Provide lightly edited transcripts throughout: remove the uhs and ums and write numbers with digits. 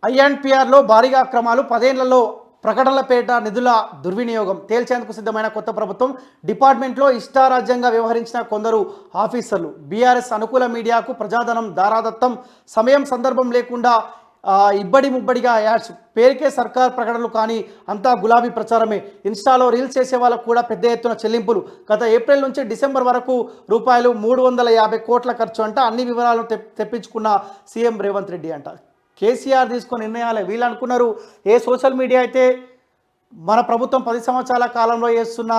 ఐఎన్పిఆర్లో భారీగా అక్రమాలు 10 ఏళ్లలో ప్రకటనలపేట నిధుల దుర్వినియోగం తేల్చేందుకు సిద్ధమైన కొత్త ప్రభుత్వం డిపార్ట్మెంట్లో ఇష్టారాజ్యంగా వ్యవహరించిన కొందరు ఆఫీసర్లు బీఆర్ఎస్ అనుకూల మీడియాకు ప్రజాధనం దారాదత్తం సమయం సందర్భం లేకుండా ఇబ్బడి ముబ్బడిగా యాడ్స్ పేరుకే సర్కార్ ప్రకటనలు కానీ అంతా గులాబీ ప్రచారమే ఇన్స్టాలో రీల్స్ చేసే వాళ్ళకు కూడా పెద్ద ఎత్తున చెల్లింపులు గత ఏప్రిల్ నుంచి డిసెంబర్ వరకు రూపాయలు 350 కోట్ల ఖర్చు అంట అన్ని వివరాలు తెప్పించుకున్న సీఎం రేవంత్ రెడ్డి అంట కేసీఆర్ తీసుకున్న నిర్ణయాలే వీళ్ళు అనుకున్నారు ఏ సోషల్ మీడియా అయితే మన ప్రభుత్వం 10 సంవత్సరాల కాలంలో చేస్తున్న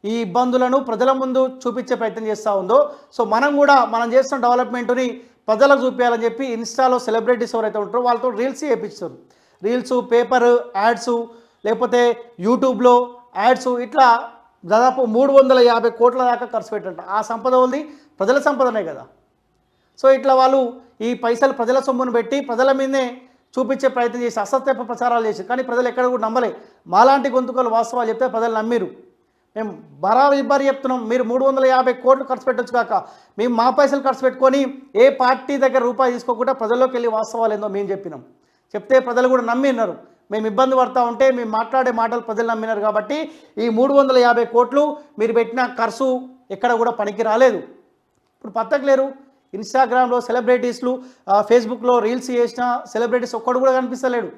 ఈ ఇబ్బందులను ప్రజల ముందు చూపించే ప్రయత్నం చేస్తూ ఉందో సో మనం చేస్తున్న డెవలప్మెంట్ని ప్రజలకు చూపించాలని చెప్పి ఇన్స్టాలో సెలబ్రిటీస్ ఎవరైతే ఉంటారో వాళ్ళతో రీల్స్ చేయించారు రీల్స్ పేపర్ యాడ్స్ లేకపోతే యూట్యూబ్లో యాడ్స్ ఇట్లా దాదాపు 350 కోట్ల దాకా ఖర్చు పెట్టంట ఆ సంపద ఉంది ప్రజల సంపదనే కదా సో ఇట్లా వాళ్ళు ఈ పైసలు ప్రజల సొమ్మును పెట్టి ప్రజల మీదనే చూపించే ప్రయత్నం చేసి అసత్య ప్రచారాలు చేసి కానీ ప్రజలు ఎక్కడ కూడా నమ్మలే మాలాంటి గొంతుకలు వాస్తవాలు చెప్తే ప్రజలు నమ్మిరు మేము బరాబరి చెప్తున్నాం మీరు 350 కోట్లు ఖర్చు పెట్టొచ్చు కాక మేము మా పైసలు ఖర్చు పెట్టుకొని ఏ పార్టీ దగ్గర రూపాయి తీసుకోకుండా ప్రజల్లోకి వెళ్ళి వాస్తవాలు ఏందో మేము చెప్పినాం చెప్తే ప్రజలు కూడా నమ్మినారు మేము ఇబ్బంది పడతా ఉంటే మేము మాట్లాడే మాటలు ప్రజలు నమ్మినారు కాబట్టి ఈ 350 కోట్లు మీరు పెట్టిన ఖర్చు ఎక్కడ కూడా పనికి రాలేదు ఇప్పుడు పత్తకు లేరు ఇన్స్టాగ్రామ్లో సెలబ్రిటీస్లు ఫేస్బుక్లో రీల్స్ చేసిన సెలబ్రిటీస్ ఒక్కడు కూడా కనిపిస్తలేడు